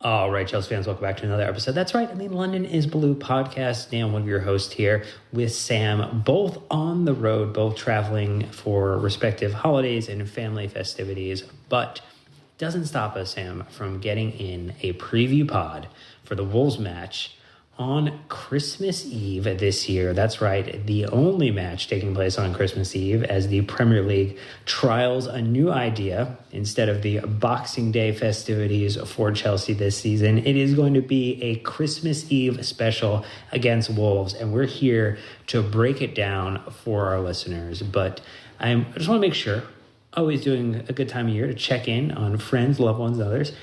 All right, Chelsea fans, welcome back to another episode. That's right, London is Blue podcast. Dan, one of your hosts here with Sam, both on the road, both traveling for respective holidays and family festivities. But it doesn't stop us, Sam, from getting in a preview pod for the Wolves match on Christmas Eve this year. That's right, the only match taking place on Christmas Eve as the Premier League trials a new idea. Instead of the Boxing Day festivities for Chelsea this season, it is going to be a Christmas Eve special against Wolves, and we're here to break it down for our listeners. But I just want to make sure, always doing a good time of year to check in on friends, loved ones, and others.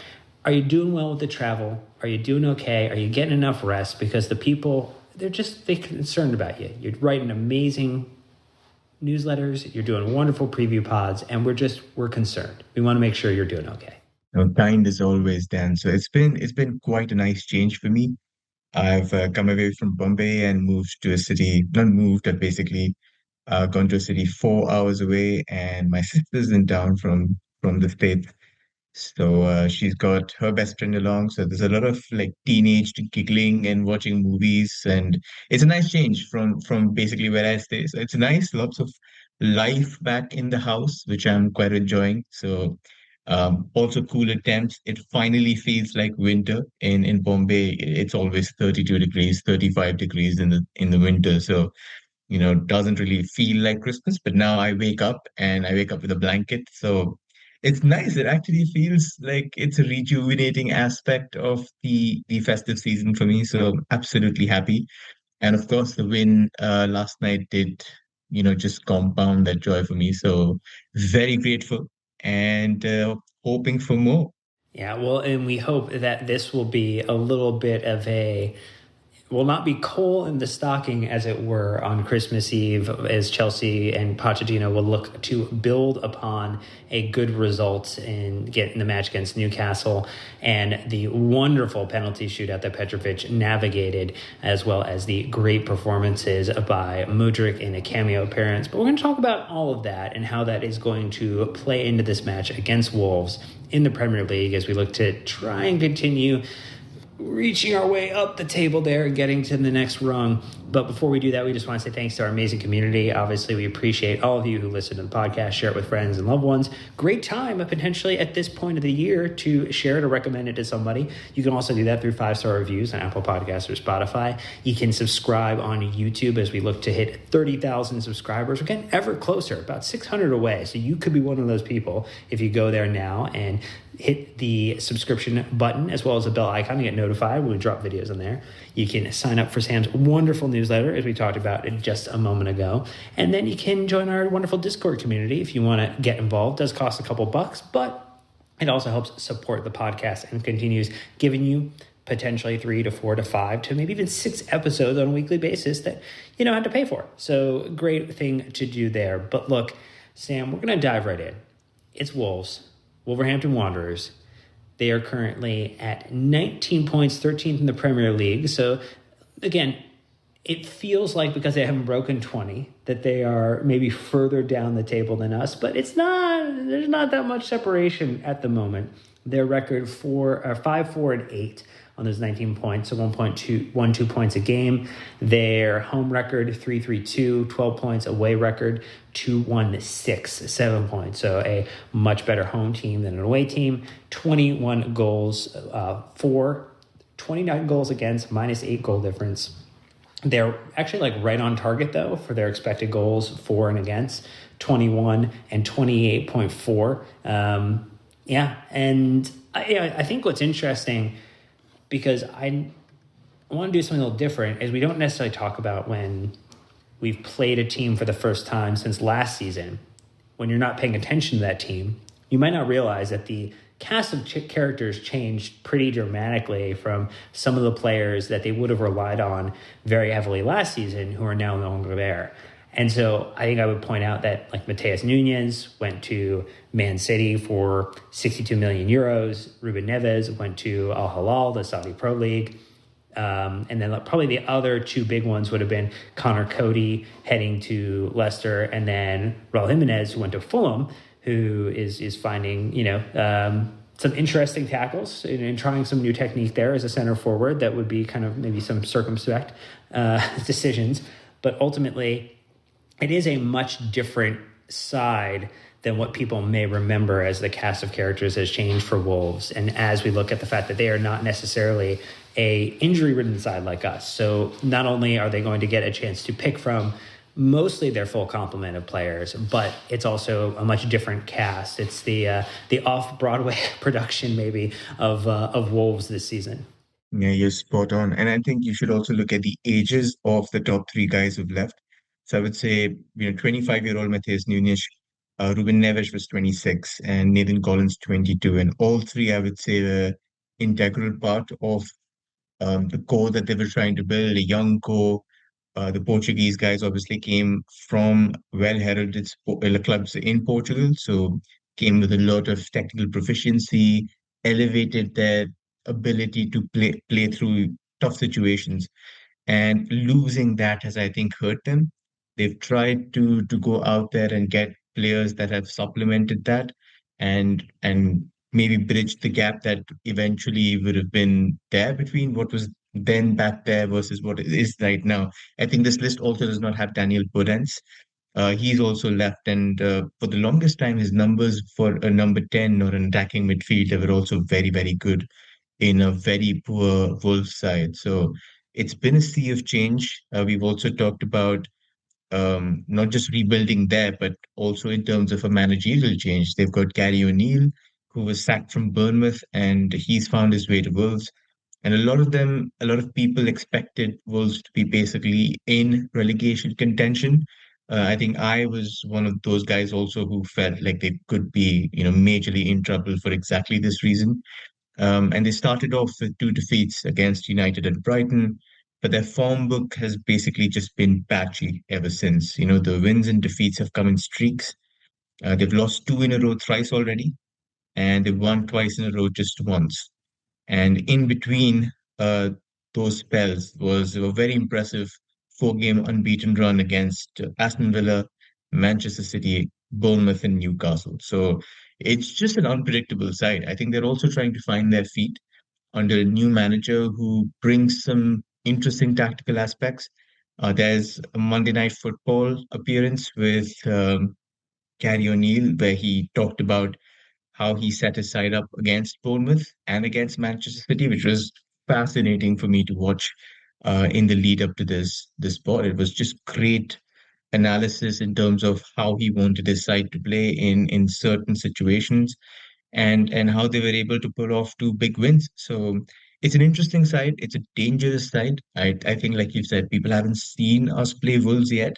Are you doing well with the travel? Are you doing okay? Are you getting enough rest? Because the people, they're concerned about you. You're writing amazing newsletters. You're doing wonderful preview pods, and we're concerned. We want to make sure you're doing okay. Kind as always, Dan. So it's been quite a nice change for me. I've come away from Bombay and moved to a city, not moved, but basically gone to a city 4 hours away, and my sister's in town from the States. So she's got her best friend along. So there's a lot of like teenage giggling and watching movies, and it's a nice change from basically where I stay. So it's nice, lots of life back in the house, which I'm quite enjoying. So also cooler temps. It finally feels like winter in Bombay. It's always 32 degrees, 35 degrees in the winter. So doesn't really feel like Christmas, but now I wake up with a blanket. So it's nice. It actually feels like it's a rejuvenating aspect of the festive season for me. So absolutely happy. And of course, the win last night did, just compound that joy for me. So very grateful and hoping for more. Yeah, well, and we hope that this will be a little bit of a will not be coal in the stocking, as it were, on Christmas Eve, as Chelsea and Pochettino will look to build upon a good result in getting the match against Newcastle and the wonderful penalty shootout that Petrovic navigated, as well as the great performances by Mudryk in a cameo appearance. But we're going to talk about all of that and how that is going to play into this match against Wolves in the Premier League as we look to try and continue reaching our way up the table there and getting to the next rung. But before we do that, we just want to say thanks to our amazing community. Obviously, we appreciate all of you who listen to the podcast, share it with friends and loved ones. Great time, potentially at this point of the year, to share it or recommend it to somebody. You can also do that through 5-star reviews on Apple Podcasts or Spotify. You can subscribe on YouTube as we look to hit 30,000 subscribers. We're getting ever closer, about 600 away. So you could be one of those people if you go there now and hit the subscription button as well as the bell icon to get notified when we drop videos on there. You can sign up for Sam's wonderful newsletter, as we talked about just a moment ago. And then you can join our wonderful Discord community if you want to get involved. It does cost a couple bucks, but it also helps support the podcast and continues giving you potentially 3 to 4 to 5 to maybe even 6 episodes on a weekly basis that you don't have to pay for. So great thing to do there. But look, Sam, we're going to dive right in. It's Wolverhampton Wanderers. They are currently at 19 points, 13th in the Premier League. So, again, it feels like because they haven't broken 20 that they are maybe further down the table than us. But it's not. There's not that much separation at the moment. Their record 5-4-8 on those 19 points, so 1.2 points a game. Their home record 3-3-2, 12 points. Away record 2-1-6, 7 points. So a much better home team than an away team. 21 goals for, 29 goals against, -8 goal difference. They're actually right on target though for their expected goals for and against, 21 and 28.4. And I think what's interesting, because I want to do something a little different, is we don't necessarily talk about when we've played a team for the first time since last season. When you're not paying attention to that team, you might not realize that the cast of characters changed pretty dramatically from some of the players that they would have relied on very heavily last season who are now no longer there. And so I think I would point out that Mateus Nunes went to Man City for 62 million euros. Ruben Neves went to Al Hilal, the Saudi Pro League. And then probably the other two big ones would have been Connor Cody heading to Leicester, and then Raul Jimenez, who went to Fulham, who is finding, some interesting tackles and trying some new technique there as a center forward. That would be kind of maybe some circumspect decisions. But ultimately, it is a much different side than what people may remember as the cast of characters has changed for Wolves. And as we look at the fact that they are not necessarily a injury-ridden side like us. So not only are they going to get a chance to pick from mostly their full complement of players, but it's also a much different cast. It's the off-Broadway production maybe of Wolves this season. Yeah, you're spot on. And I think you should also look at the ages of the top three guys who've left. So I would say, 25-year-old Matheus Nunes, Ruben Neves was 26, and Nathan Collins 22. And all three, I would say, were integral part of the core that they were trying to build, a young core. The Portuguese guys obviously came from well-heralded clubs in Portugal, so came with a lot of technical proficiency, elevated their ability to play through tough situations. And losing that has, I think, hurt them. They've tried to go out there and get players that have supplemented that and maybe bridge the gap that eventually would have been there between what was then back there versus what it is right now. I think this list also does not have Daniel Podence. He's also left, and for the longest time, his numbers for a number 10 or an attacking midfielder were also very, very good in a very poor Wolves side. So it's been a sea of change. We've also talked about not just rebuilding there, but also in terms of a managerial change. They've got Gary O'Neill, who was sacked from Bournemouth, and he's found his way to Wolves. And a lot of people expected Wolves to be basically in relegation contention. I think I was one of those guys also who felt like they could be, majorly in trouble for exactly this reason. And they started off with two defeats against United and Brighton, but their form book has basically just been patchy ever since. The wins and defeats have come in streaks. They've lost two in a row thrice already, and they've won twice in a row just once. And in between those spells was a very impressive four-game unbeaten run against Aston Villa, Manchester City, Bournemouth, and Newcastle. So it's just an unpredictable side. I think they're also trying to find their feet under a new manager who brings some interesting tactical aspects. There's a Monday Night Football appearance with Gary O'Neill, where he talked about how he set his side up against Bournemouth and against Manchester City, which was fascinating for me to watch in the lead up to this spot. It was just great analysis in terms of how he wanted his side to play in certain situations and how they were able to pull off two big wins. So it's an interesting side. It's a dangerous side. I think, like you've said, people haven't seen us play Wolves yet.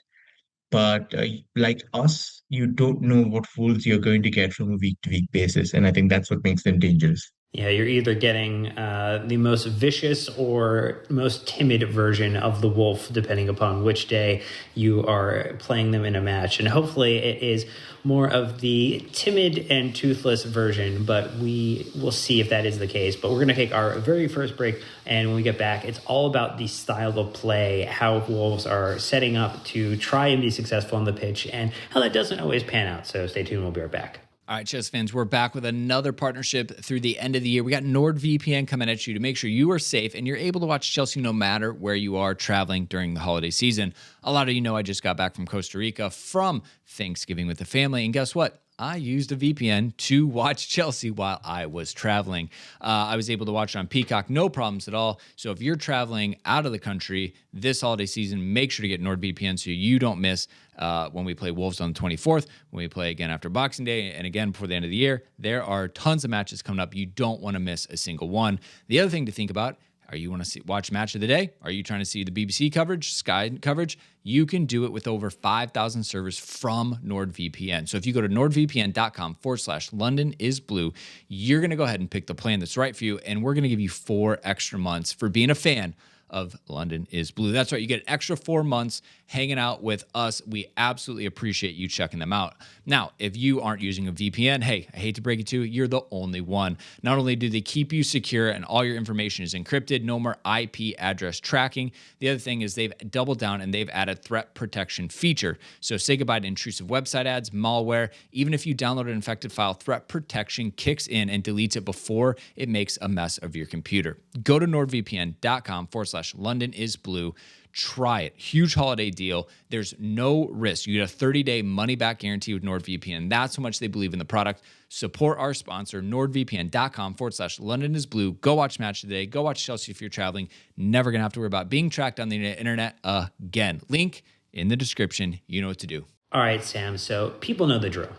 But like us, you don't know what fools you're going to get from a week to week basis. And I think that's what makes them dangerous. Yeah, you're either getting the most vicious or most timid version of the wolf, depending upon which day you are playing them in a match. And hopefully it is more of the timid and toothless version, but we will see if that is the case. But we're going to take our very first break. And when we get back, it's all about the style of play, how Wolves are setting up to try and be successful on the pitch, and how that doesn't always pan out. So stay tuned. We'll be right back. All right, Chelsea fans, we're back with another partnership through the end of the year. We got NordVPN coming at you to make sure you are safe and you're able to watch Chelsea no matter where you are traveling during the holiday season. A lot of you know I just got back from Costa Rica from Thanksgiving with the family, and guess what? I used a VPN to watch Chelsea while I was traveling. I was able to watch it on Peacock, no problems at all. So if you're traveling out of the country this holiday season, make sure to get NordVPN so you don't miss when we play Wolves on the 24th, when we play again after Boxing Day, and again before the end of the year. There are tons of matches coming up. You don't want to miss a single one. The other thing to think about, are you want to watch Match of the Day? Are you trying to see the BBC coverage, Sky coverage? You can do it with over 5,000 servers from NordVPN. So if you go to nordvpn.com/LondonIsBlue, you're going to go ahead and pick the plan that's right for you, and we're going to give you 4 extra months for being a fan of London is Blue. That's right. You get an extra 4 months hanging out with us. We absolutely appreciate you checking them out. Now, if you aren't using a VPN, hey, I hate to break it to you, you're the only one. Not only do they keep you secure and all your information is encrypted, no more IP address tracking. The other thing is they've doubled down and they've added threat protection feature. So say goodbye to intrusive website ads, malware. Even if you download an infected file, threat protection kicks in and deletes it before it makes a mess of your computer. Go to nordvpn.com/London is Blue. Try it. Huge holiday deal. There's no risk. You get a 30-day money-back guarantee with NordVPN. That's how much they believe in the product. Support our sponsor, nordvpn.com/London is Blue. Go watch Match today. Go watch Chelsea if you're traveling. Never going to have to worry about being tracked on the internet again. Link in the description. You know what to do. All right, Sam. So people know the drill.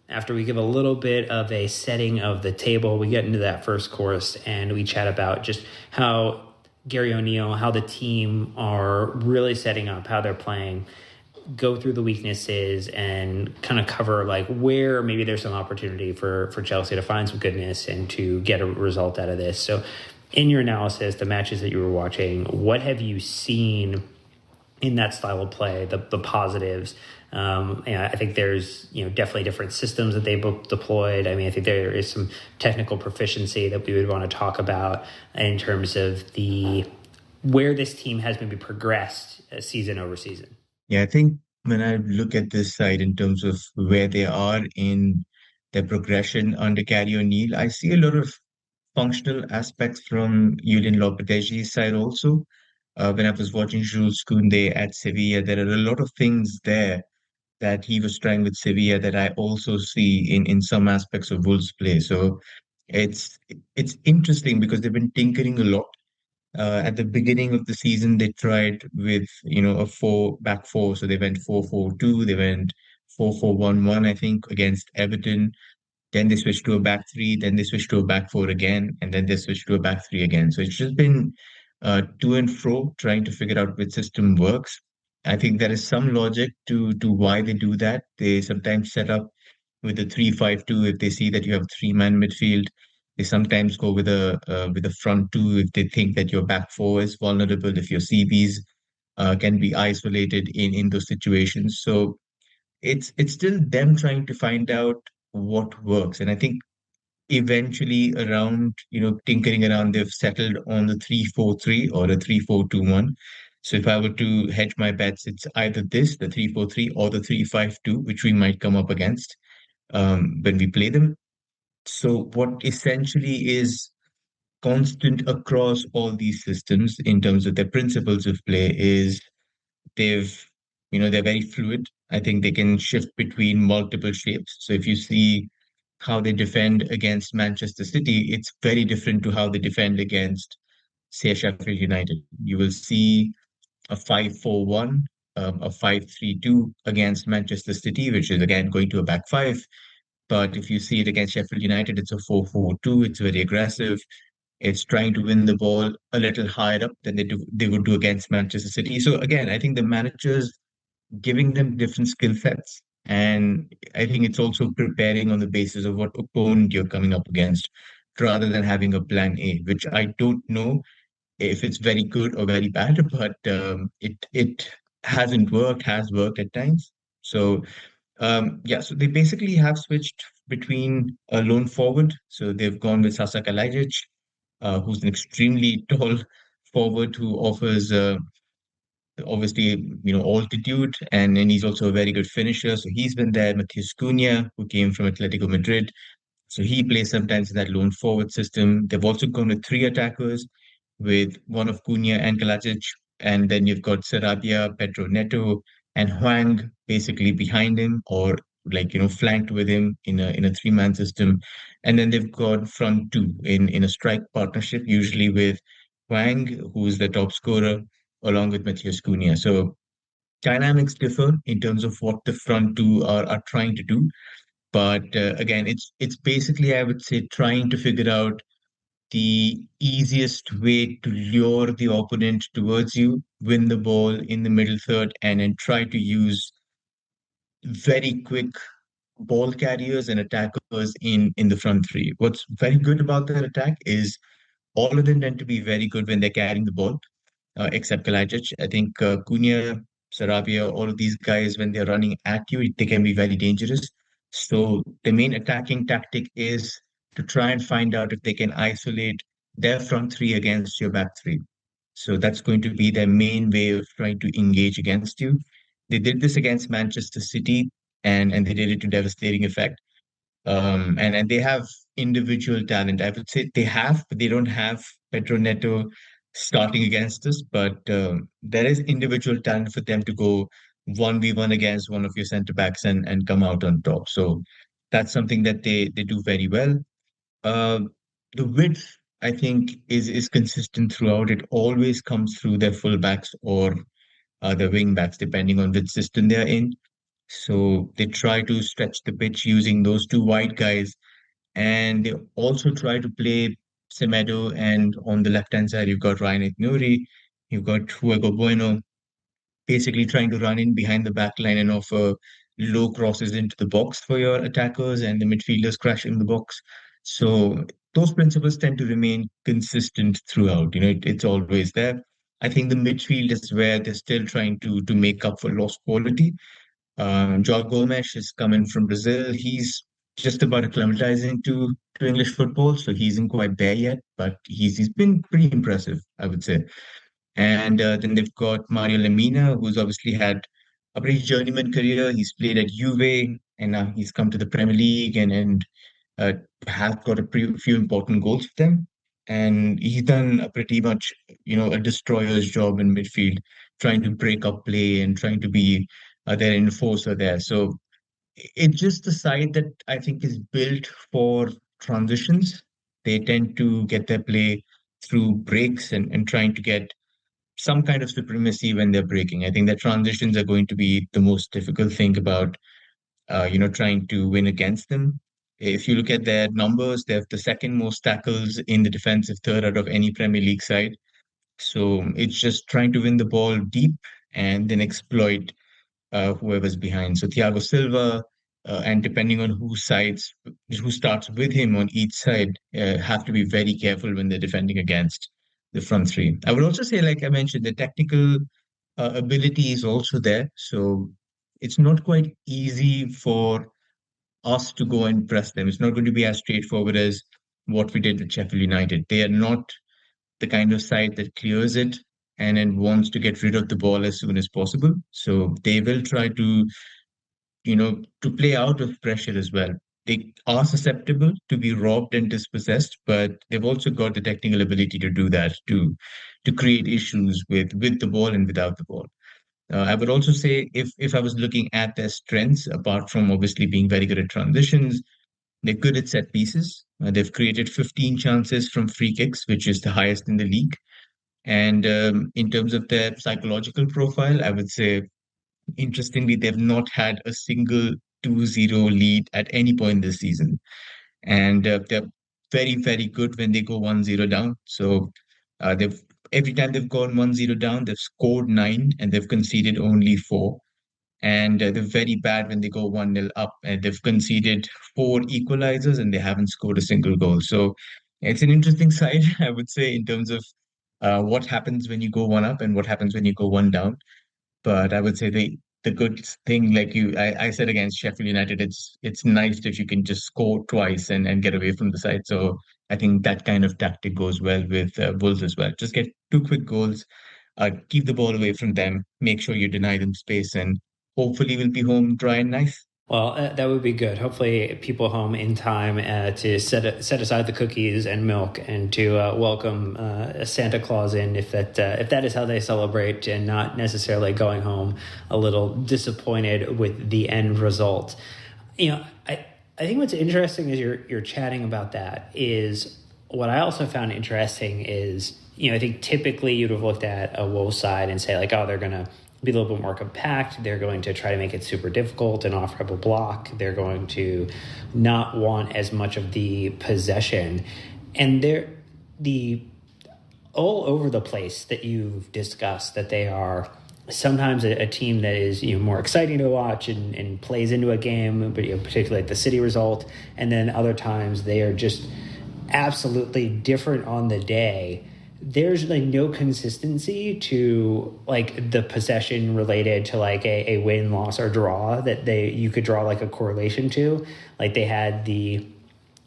After we give a little bit of a setting of the table, we get into that first course and we chat about just how Gary O'Neill, how the team are really setting up, how they're playing, go through the weaknesses and kind of cover like where maybe there's some opportunity for Chelsea to find some goodness and to get a result out of this. So in your analysis, the matches that you were watching, what have you seen in that style of play, the positives? And I think there's, definitely different systems that they've deployed. I mean, I think there is some technical proficiency that we would want to talk about in terms of where this team has maybe progressed season over season. Yeah, I think when I look at this side in terms of where they are in their progression under Gary O'Neill, I see a lot of functional aspects from Julian Lopetegui's side also. When I was watching Jules Koundé at Sevilla, there are a lot of things there that he was trying with Sevilla that I also see in some aspects of Wolves' play. So it's it's interesting because they've been tinkering a lot. At the beginning of the season, they tried with a back four, so they went 4-4-2, they went 4-4-1-1, I think, against Everton. Then they switched to a back three, then they switched to a back four again, and then they switched to a back three again. So it's just been to and fro, trying to figure out which system works. I think there is some logic to why they do that. They sometimes set up with a 3-5-2 if they see that you have a three-man midfield. They sometimes go with a front two if they think that your back four is vulnerable, if your CBs can be isolated in those situations. So it's still them trying to find out what works. And I think eventually around, tinkering around, they've settled on the 3-4-3 or the 3-4-2-1. So if I were to hedge my bets, it's either this, the 3-4-3, or the 3-5-2, which we might come up against when we play them. So what essentially is constant across all these systems in terms of their principles of play is they've, they're very fluid. I think they can shift between multiple shapes. So if you see how they defend against Manchester City, it's very different to how they defend against, say, Sheffield United. You will see a 5-4-1, a 5-3-2 against Manchester City, which is again going to a back five. But if you see it against Sheffield United, it's a 4-4-2. It's very aggressive. It's trying to win the ball a little higher up than they would do against Manchester City. So again, I think the managers giving them different skill sets. And I think it's also preparing on the basis of what opponent you're coming up against rather than having a plan A, which I don't know if it's very good or very bad, but it has worked at times. So yeah, so they basically have switched between a lone forward. So they've gone with Sasa Kalajic, who's an extremely tall forward who offers obviously, altitude, and then he's also a very good finisher. So he's been there. Matheus Cunha, who came from Atletico Madrid, so he plays sometimes in that lone forward system. They've also gone with three attackers, with one of Cunha and Kalajic, and then you've got Sarabia, Pedro Neto, and Huang basically behind him, or like flanked with him in a three-man system. And then they've got front two in a strike partnership, usually with Huang, who's the top scorer, along with Matheus Cunha. So dynamics differ in terms of what the front two are trying to do. But again, it's basically, I would say, trying to figure out the easiest way to lure the opponent towards you, win the ball in the middle third, and then try to use very quick ball carriers and attackers in the front three. What's very good about their attack is all of them tend to be very good when they're carrying the ball. except Kalajdzic. I think Cunha, Sarabia, all of these guys, when they're running at you, they can be very dangerous. So the main attacking tactic is to try and find out if they can isolate their front three against your back three. So that's going to be their main way of trying to engage against you. They did this against Manchester City, and they did it to devastating effect. And they have individual talent. I would say they have, but they don't have Pedro Neto starting against us. But there is individual talent for them to go 1v1 against one of your centre backs and come out on top. So that's something that they do very well. Uh, the width, I think, is consistent throughout. It always comes through their fullbacks or their wing backs, depending on which system they're in. So they try to stretch the pitch using those two wide guys, and they also try to play Semedo. And on the left hand side, you've got Ryan Nuri, you've got Hugo Bueno, basically trying to run in behind the back line and offer low crosses into the box for your attackers, and the midfielders crash in the box. So those principles tend to remain consistent throughout. It's always there. I think the midfield is where they're still trying to make up for lost quality. João Gomes is coming from Brazil. He's just about acclimatizing to English football, so he isn't quite there yet, but he's been pretty impressive, I would say. And then they've got Mario Lemina, who's obviously had a pretty journeyman career. He's played at Juve, and now he's come to the Premier League and uh, has got few important goals for them. And he's done a pretty much, a destroyer's job in midfield, trying to break up play and trying to be their enforcer there. So it's just a side that I think is built for transitions. They tend to get their play through breaks and trying to get some kind of supremacy when they're breaking. I think that transitions are going to be the most difficult thing about, trying to win against them. If you look at their numbers, they have the second most tackles in the defensive third out of any Premier League side. So it's just trying to win the ball deep and then exploit whoever's behind. So Thiago Silva, and depending on who starts with him on each side, have to be very careful when they're defending against the front three. I would also say, like I mentioned, the technical ability is also there. So it's not quite easy for us to go and press them. It's not going to be as straightforward as what we did with Sheffield United. They are not the kind of side that clears it and then wants to get rid of the ball as soon as possible. So they will try to play out of pressure as well. They are susceptible to be robbed and dispossessed, but they've also got the technical ability to do that, to create issues with the ball and without the ball. I would also say if I was looking at their strengths, apart from obviously being very good at transitions, they're good at set pieces. They've created 15 chances from free kicks, which is the highest in the league. And in terms of their psychological profile, I would say, interestingly, they've not had a single 2-0 lead at any point this season. And they're very, very good when they go 1-0 down. So they've every time they've gone 1-0 down, they've scored 9 and they've conceded only 4. And they're very bad when they go 1-0 up, and they've conceded 4 equalizers and they haven't scored a single goal. So it's an interesting side, I would say, in terms of what happens when you go 1 up and what happens when you go 1 down. But I would say the good thing, like I said against Sheffield United, it's nice if you can just score twice and get away from the side. So I think that kind of tactic goes well with Wolves as well. Just get 2 quick goals, keep the ball away from them, make sure you deny them space, and hopefully we'll be home dry and nice. Well, that would be good. Hopefully, people home in time to set aside the cookies and milk and to welcome Santa Claus in, if that is how they celebrate, and not necessarily going home a little disappointed with the end result. I think what's interesting as you're chatting about that is what I also found interesting is I think typically you'd have looked at a Wolves side and say like, oh, they're gonna be a little bit more compact. They're going to try to make it super difficult and offer up a block. They're going to not want as much of the possession. And they're all over the place that you've discussed that they are sometimes a team that is more exciting to watch and plays into a game, but particularly like the City result. And then other times they are just absolutely different on the day there's like no consistency to like the possession related to like a win, loss, or draw that you could draw like a correlation to. Like they had the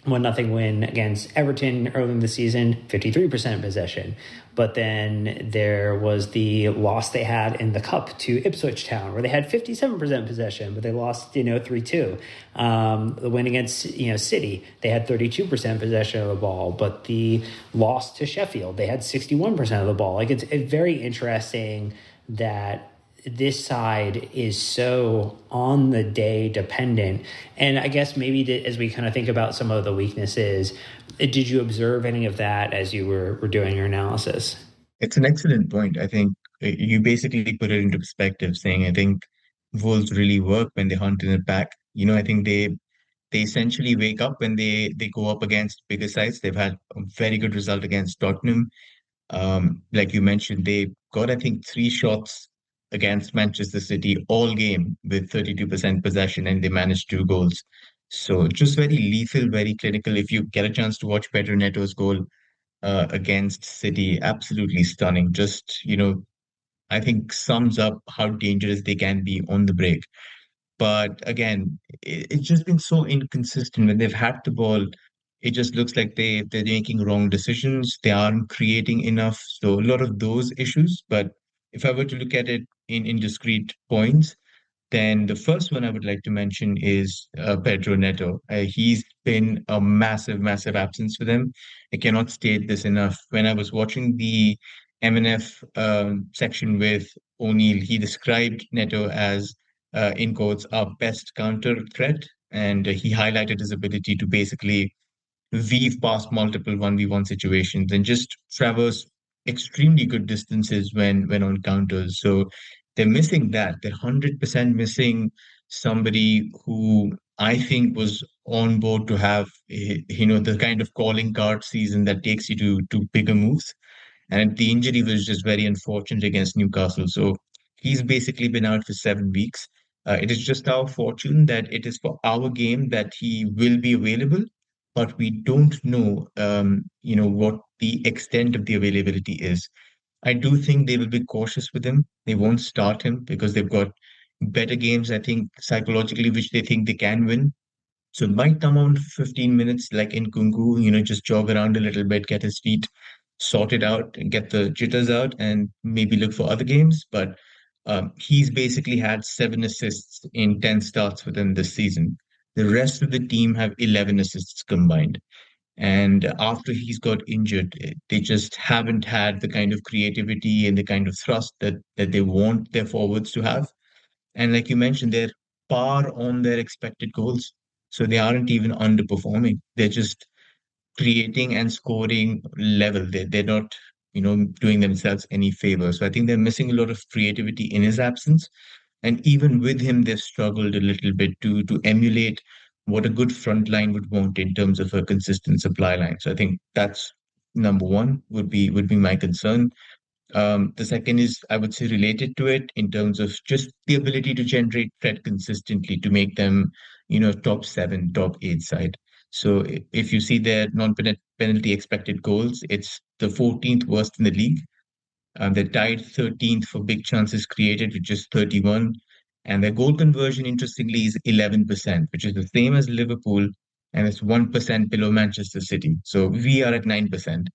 1-0 win against Everton early in the season, 53% possession. But then there was the loss they had in the cup to Ipswich Town, where they had 57% possession, but they lost 3-2. The win against City, they had 32% possession of the ball, but the loss to Sheffield, they had 61% of the ball. Like it's very interesting that this side is so on the day dependent. And I guess maybe as we kind of think about some of the weaknesses, did you observe any of that as you were doing your analysis? It's an excellent point. I think you basically put it into perspective, saying I think Wolves really work when they hunt in the pack. I think they essentially wake up when they go up against bigger sides. They've had a very good result against Tottenham. Like you mentioned, they got, I think, three shots against Manchester City all game with 32% possession, and they managed two goals. So just very lethal, very clinical. If you get a chance to watch Pedro Neto's goal against City, absolutely stunning. Just, I think sums up how dangerous they can be on the break. But again, it's just been so inconsistent when they've had the ball. It just looks like they're making wrong decisions. They aren't creating enough. So a lot of those issues. But if I were to look at it in discrete points, then the first one I would like to mention is Pedro Neto. He's been a massive, massive absence for them. I cannot state this enough. When I was watching the MNF section with O'Neill, he described Neto as, in quotes, our best counter threat. And he highlighted his ability to basically weave past multiple 1v1 situations and just traverse extremely good distances when on counters. So they're missing that. They're 100% missing somebody who I think was on board to have, the kind of calling card season that takes you to bigger moves. And the injury was just very unfortunate against Newcastle. So he's basically been out for 7 weeks. It is just our fortune that it is for our game that he will be available, but we don't know, what the extent of the availability is. I do think they will be cautious with him. They won't start him because they've got better games, I think, psychologically, which they think they can win. So it might come on 15 minutes, like in Kungu, just jog around a little bit, get his feet sorted out and get the jitters out and maybe look for other games. But he's basically had 7 assists in 10 starts for them this season. The rest of the team have 11 assists combined. And after he's got injured, they just haven't had the kind of creativity and the kind of thrust that they want their forwards to have. And like you mentioned, they're par on their expected goals. So they aren't even underperforming. They're just creating and scoring level. They're not, doing themselves any favor. So I think they're missing a lot of creativity in his absence. And even with him, they've struggled a little bit to emulate what a good front line would want in terms of a consistent supply line. So I think that's number one would be my concern. The second is, I would say, related to it in terms of just the ability to generate threat consistently to make them, top seven, top eight side. So if you see their non-penalty expected goals, it's the 14th worst in the league. They're tied 13th for big chances created, which is 31. And their goal conversion, interestingly, is 11%, which is the same as Liverpool, and it's 1% below Manchester City. So we are at 9%,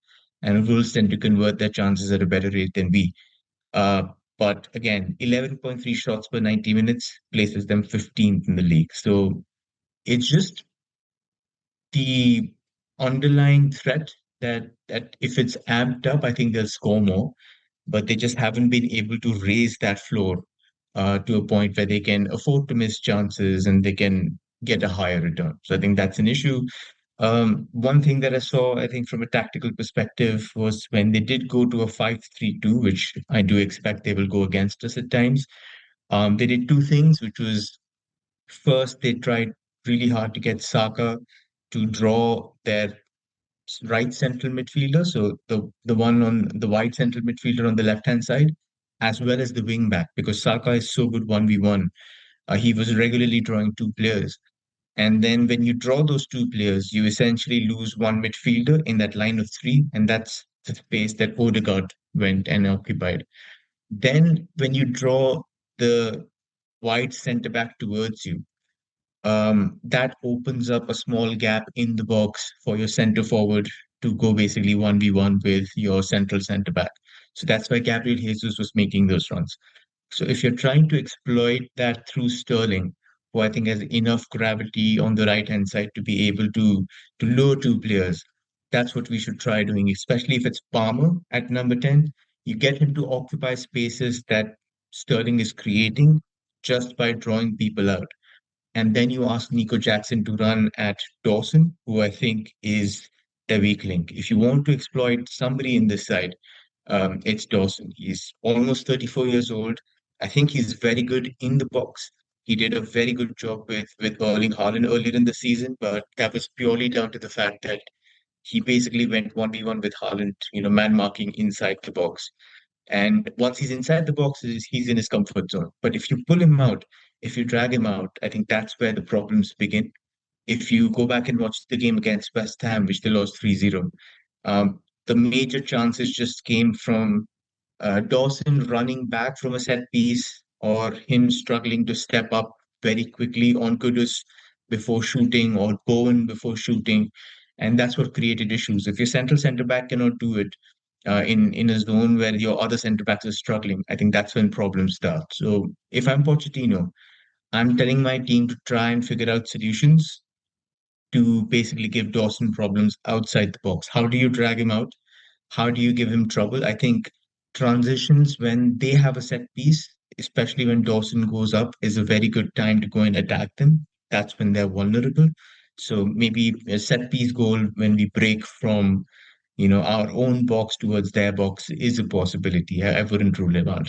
and Wolves tend to convert their chances at a better rate than we. Uh, but again, 11.3 shots per 90 minutes places them 15th in the league. So it's just the underlying threat that if it's amped up, I think they'll score more, but they just haven't been able to raise that floor to a point where they can afford to miss chances and they can get a higher return. So I think that's an issue. One thing that I saw, I think, from a tactical perspective was when they did go to a 5-3-2, which I do expect they will go against us at times. They did two things, which was first, they tried really hard to get Saka to draw their right central midfielder, so the one on the wide central midfielder on the left hand side, as well as the wing back, because Saka is so good 1v1. He was regularly drawing two players. And then when you draw those two players, you essentially lose one midfielder in that line of three, and that's the space that Odegaard went and occupied. Then when you draw the wide centre back towards you, that opens up a small gap in the box for your centre forward to go basically 1v1 with your central centre back. So that's why Gabriel Jesus was making those runs. So if you're trying to exploit that through Sterling, who I think has enough gravity on the right hand side to be able to lure two players, that's what we should try doing, especially if it's Palmer at number 10. You get him to occupy spaces that Sterling is creating just by drawing people out. And then you ask Nico Jackson to run at Dawson, who I think is the weak link. If you want to exploit somebody in this side, it's Dawson. He's almost 34 years old. I think he's very good in the box. He did a very good job with Erling Haaland earlier in the season, but that was purely down to the fact that he basically went 1v1 with Haaland, man marking inside the box. And once he's inside the box, he's in his comfort zone. But if you pull him out, if you drag him out, I think that's where the problems begin. If you go back and watch the game against West Ham, which they lost 3-0, the major chances just came from Dawson running back from a set piece or him struggling to step up very quickly on Kudus before shooting or Bowen before shooting. And that's what created issues. If your central centre back cannot do it in a zone where your other centre backs are struggling, I think that's when problems start. So if I'm Pochettino, I'm telling my team to try and figure out solutions to basically give Dawson problems outside the box. How do you drag him out? How do you give him trouble? I think transitions when they have a set piece, especially when Dawson goes up, is a very good time to go and attack them. That's when they're vulnerable. So maybe a set piece goal when we break from our own box towards their box is a possibility. I wouldn't rule it out.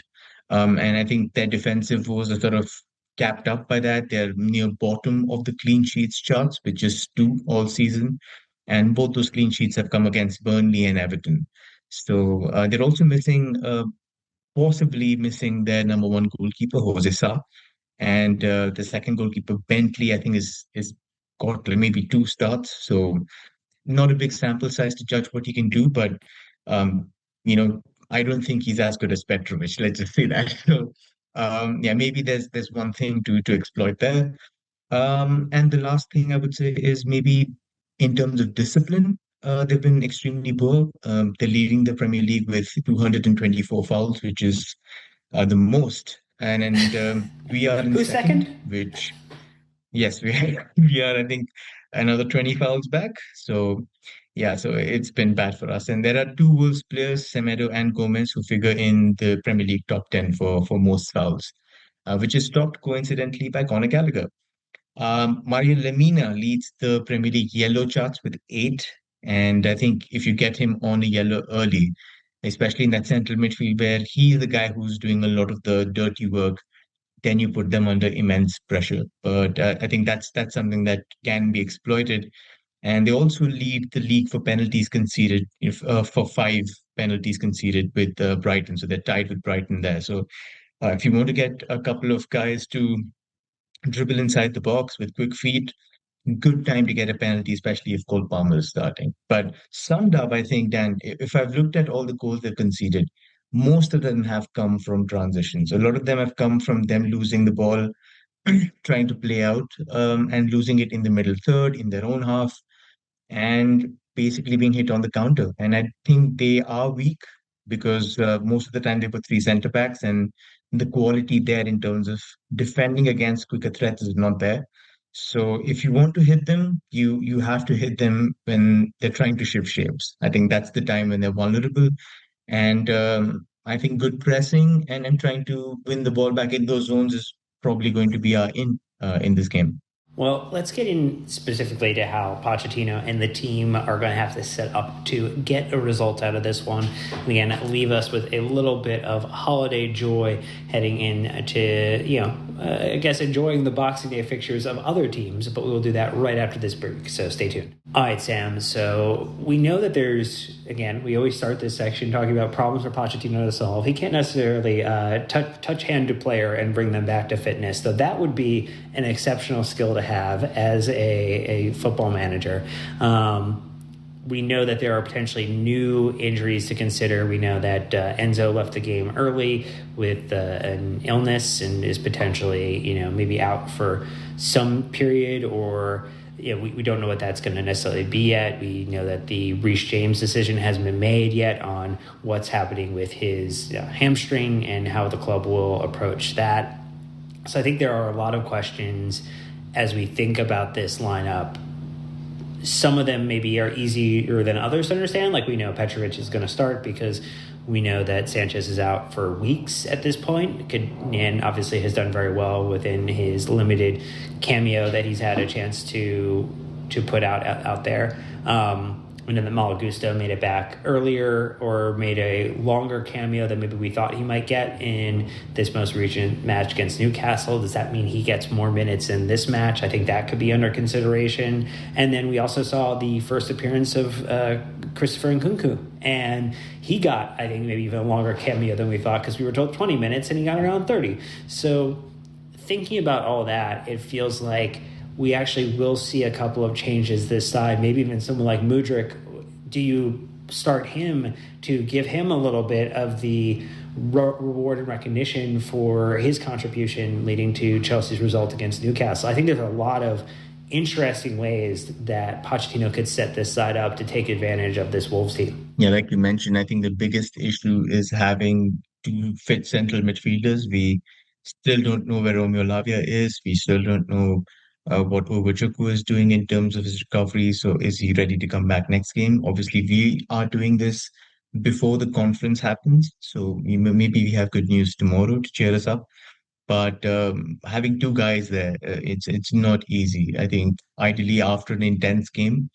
And I think their defensive woes are sort of capped up by that. They're near bottom of the clean sheets charts, with just 2 all season. And both those clean sheets have come against Burnley and Everton. So they're also possibly missing their number one goalkeeper, Jose Sa. And the second goalkeeper, Bentley, I think is got like maybe 2 starts. So not a big sample size to judge what he can do, but um, I don't think he's as good as Petrovic. Let's just say that. So, yeah, maybe there's one thing to exploit there. And the last thing I would say is maybe in terms of discipline, they've been extremely poor. They're leading the Premier League with 224 fouls, which is the most. And we are in Who's second, second? which yes, we are, I think, another 20 fouls back. So, yeah, so it's been bad for us. And there are 2 Wolves players, Semedo and Gomez, who figure in the Premier League top 10 for most fouls, which is topped coincidentally by Conor Gallagher. Mario Lemina leads the Premier League yellow charts with 8. And I think if you get him on a yellow early, especially in that central midfield where he's the guy who's doing a lot of the dirty work, then you put them under immense pressure. But I think that's something that can be exploited. And they also lead the league for penalties conceded, for 5 penalties conceded with Brighton. So they're tied with Brighton there. So if you want to get a couple of guys to dribble inside the box with quick feet, good time to get a penalty, especially if Cole Palmer is starting. But summed up, I think, Dan, if I've looked at all the goals they've conceded, most of them have come from transitions. A lot of them have come from them losing the ball, trying to play out, and losing it in the middle third, in their own half, and basically being hit on the counter. And I think they are weak because most of the time they put 3 centre backs, and the quality there in terms of defending against quicker threats is not there. So if you want to hit them, you have to hit them when they're trying to shift shapes. I think that's the time when they're vulnerable. And I think good pressing and trying to win the ball back in those zones is probably going to be our in this game. Well, let's get in specifically to how Pochettino and the team are going to have to set up to get a result out of this one. And again, leave us with a little bit of holiday joy heading into, I guess enjoying the Boxing Day fixtures of other teams, but we will do that right after this break, so stay tuned. All right, Sam, so we know that we always start this section talking about problems for Pochettino to solve. He can't necessarily touch hand to player and bring them back to fitness, though that would be an exceptional skill to have as a football manager. we know that there are potentially new injuries to consider. We know that Enzo left the game early with an illness and is potentially, maybe out for some period, or we don't know what that's going to necessarily be yet. We know that the Reece James decision hasn't been made yet on what's happening with his hamstring and how the club will approach that. So I think there are a lot of questions as we think about this lineup. Some of them maybe are easier than others to understand. Like, we know Petrovic is going to start because we know that Sanchez is out for weeks at this point, and obviously has done very well within his limited cameo that he's had a chance to put out there. And then the Malagusto made it back earlier, or made a longer cameo than maybe we thought he might get in this most recent match against Newcastle. Does that mean he gets more minutes in this match? I think that could be under consideration. And then we also saw the first appearance of Christopher Nkunku, and he got, I think, maybe even a longer cameo than we thought, because we were told 20 minutes and he got around 30. So thinking about all that, it feels like we actually will see a couple of changes this side. Maybe even someone like Mudryk. Do you start him to give him a little bit of the reward and recognition for his contribution leading to Chelsea's result against Newcastle? I think there's a lot of interesting ways that Pochettino could set this side up to take advantage of this Wolves team. Yeah, like you mentioned, I think the biggest issue is having two fit central midfielders. We still don't know where Romeo Lavia is. We still don't know what Ugochukwu is doing in terms of his recovery. So is he ready to come back next game? Obviously, we are doing this before the conference happens. So maybe we have good news tomorrow to cheer us up. But having two guys there, it's not easy. I think ideally after an intense game,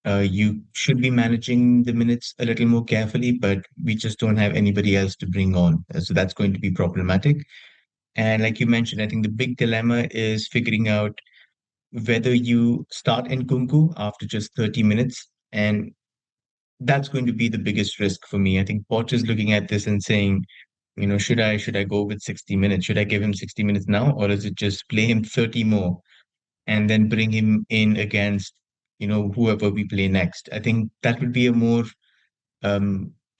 you should be managing the minutes a little more carefully, but we just don't have anybody else to bring on. So that's going to be problematic. And like you mentioned, I think the big dilemma is figuring out whether you start Nkunku after just 30 minutes. And that's going to be the biggest risk for me. I think Poch is looking at this and saying, should I go with 60 minutes? Should I give him 60 minutes now? Or is it just play him 30 more and then bring him in against, whoever we play next? I think that would be a more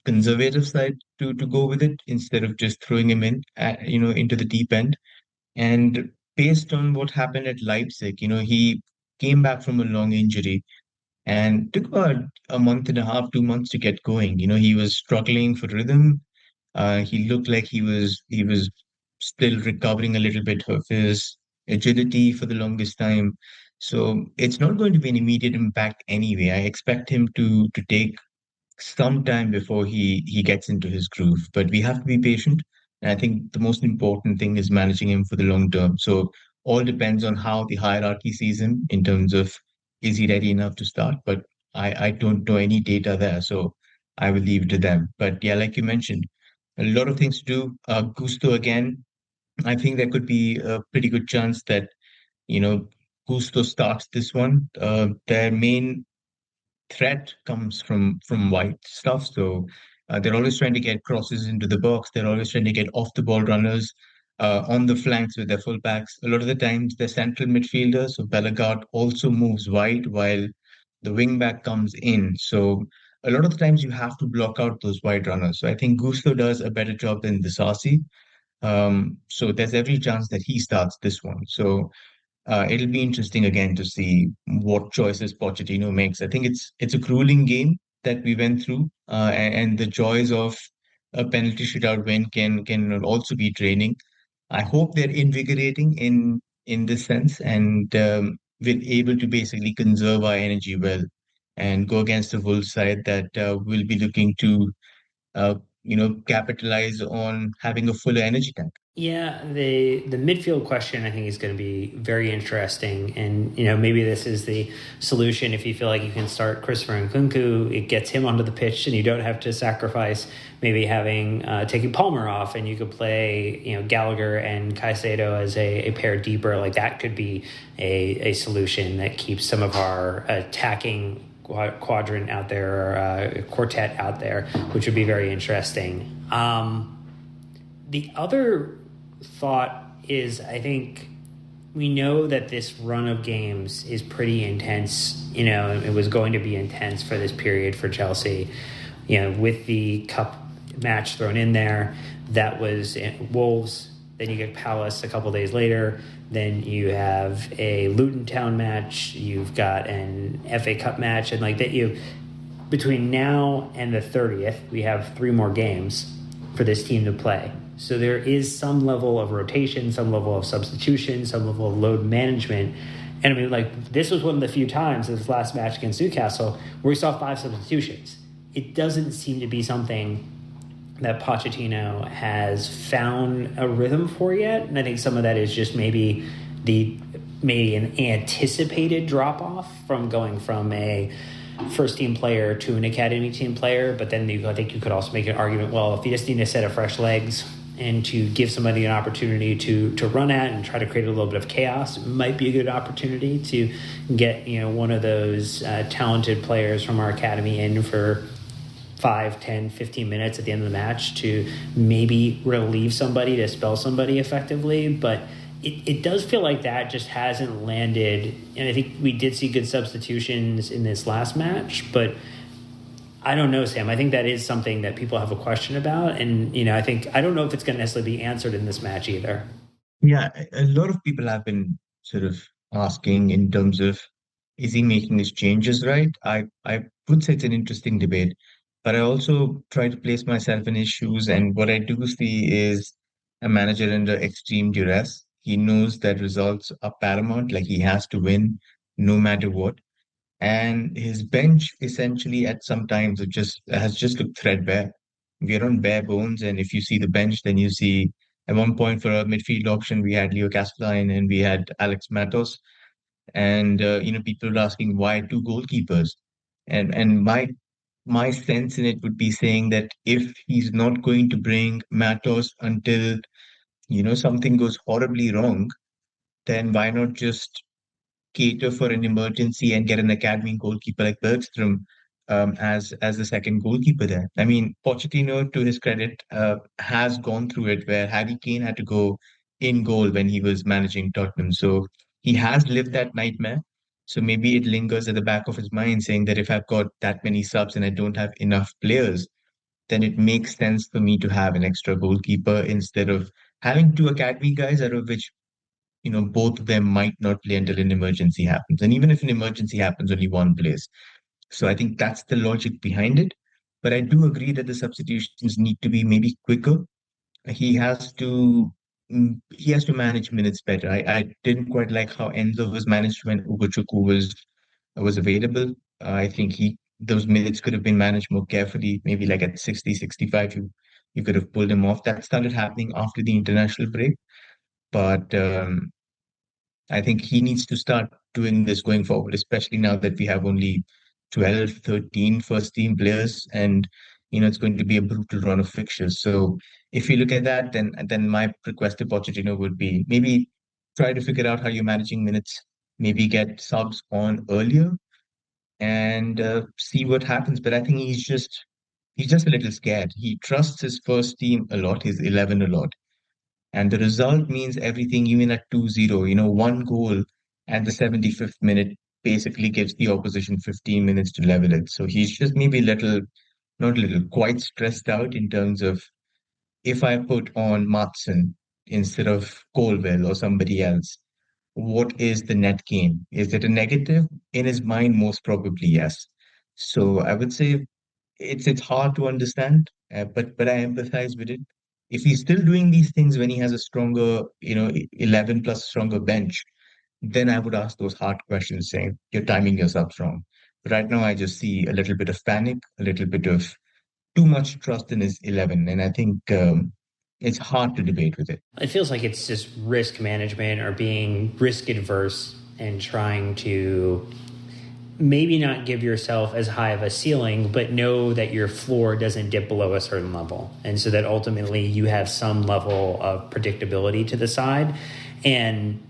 conservative side to go with it, instead of just throwing him in, into the deep end. And based on what happened at Leipzig, he came back from a long injury and took about a month and a half, 2 months to get going. He was struggling for rhythm. He looked like he was still recovering a little bit of his agility for the longest time. So it's not going to be an immediate impact anyway. I expect him to take some time before he gets into his groove. But we have to be patient. And I think the most important thing is managing him for the long term. So all depends on how the hierarchy sees him in terms of, is he ready enough to start? But I don't know any data there, so I will leave it to them. But yeah, like you mentioned, a lot of things to do. Gusto again, I think there could be a pretty good chance that, you know, Gusto starts this one. Their main threat comes from wide stuff. So they're always trying to get crosses into the box. They're always trying to get off the ball runners on the flanks with their fullbacks. A lot of the times, their central midfielders, so Bellegarde also moves wide while the wing back comes in. So a lot of the times you have to block out those wide runners. So I think Gusto does a better job than Disasi. So there's every chance that he starts this one. So it'll be interesting again to see what choices Pochettino makes. I think it's a grueling game that we went through, and the joys of a penalty shootout win can also be draining. I hope they're invigorating in this sense, and we're able to basically conserve our energy well and go against the Wolves side that will be looking to capitalize on having a fuller energy tank. Yeah, the midfield question I think is going to be very interesting, and maybe this is the solution. If you feel like you can start Christopher Nkunku, it gets him onto the pitch, and you don't have to sacrifice maybe having taking Palmer off, and you could play Gallagher and Caicedo as a pair deeper. Like that could be a solution that keeps some of our attacking quadrant out there, or quartet out there, which would be very interesting. The other thought is, I think we know that this run of games is pretty intense. It was going to be intense for this period for Chelsea. With the cup match thrown in there, that was Wolves. Then you get Palace a couple days later. Then you have a Luton Town match. You've got an FA Cup match, and like that. Between now and the 30th, we have 3 more games for this team to play. So there is some level of rotation, some level of substitution, some level of load management. And I mean, like, this was one of the few times in this last match against Newcastle where we saw 5 substitutions. It doesn't seem to be something that Pochettino has found a rhythm for yet. And I think some of that is just maybe an anticipated drop-off from going from a first-team player to an academy team player. But then I think you could also make an argument, well, if you just need a set of fresh legs and to give somebody an opportunity to run at and try to create a little bit of chaos, it might be a good opportunity to get one of those talented players from our academy in for 5, 10, 15 minutes at the end of the match to maybe relieve somebody, to spell somebody effectively. But it does feel like that just hasn't landed. And I think we did see good substitutions in this last match, but I don't know, Sam. I think that is something that people have a question about. And, I don't know if it's going to necessarily be answered in this match either. Yeah, a lot of people have been sort of asking in terms of, is he making his changes right? I would say it's an interesting debate, but I also try to place myself in his shoes. And what I do see is a manager under extreme duress. He knows that results are paramount, like he has to win no matter what. And his bench essentially at some times has just looked threadbare. We are on bare bones, and if you see the bench, then you see at one point for a midfield option we had Leo Castelline and we had Alex Matos, and people were asking why 2 goalkeepers, and my sense in it would be saying that if he's not going to bring Matos until something goes horribly wrong, then why not just cater for an emergency and get an academy goalkeeper like Bergstrom as the second goalkeeper there. I mean, Pochettino, to his credit, has gone through it where Harry Kane had to go in goal when he was managing Tottenham. So he has lived that nightmare. So maybe it lingers at the back of his mind saying that if I've got that many subs and I don't have enough players, then it makes sense for me to have an extra goalkeeper instead of having 2 academy guys, out of which both of them might not play until an emergency happens. And even if an emergency happens, only one plays. So I think that's the logic behind it. But I do agree that the substitutions need to be maybe quicker. He has to manage minutes better. I didn't quite like how Enzo was managed when Ugochukwu was available. I think those minutes could have been managed more carefully. Maybe like at 60, 65, you could have pulled him off. That started happening after the international break. But I think he needs to start doing this going forward, especially now that we have only 12, 13 first team players, and it's going to be a brutal run of fixtures. So if you look at that, then my request to Pochettino would be maybe try to figure out how you're managing minutes, maybe get subs on earlier and see what happens. But I think he's just a little scared. He trusts his first team a lot, his 11 a lot. And the result means everything, even at 2-0, 1 goal at the 75th minute basically gives the opposition 15 minutes to level it. So he's just maybe quite stressed out in terms of, if I put on Matson instead of Colwell or somebody else, what is the net gain? Is it a negative? In his mind, most probably yes. So I would say it's hard to understand, but I empathize with it. If he's still doing these things when he has a stronger, 11 plus stronger bench, then I would ask those hard questions saying, you're timing yourself wrong. But right now, I just see a little bit of panic, a little bit of too much trust in his 11. And I think it's hard to debate with it. It feels like it's just risk management or being risk adverse and trying to maybe not give yourself as high of a ceiling, but know that your floor doesn't dip below a certain level. And so that ultimately you have some level of predictability to the side. And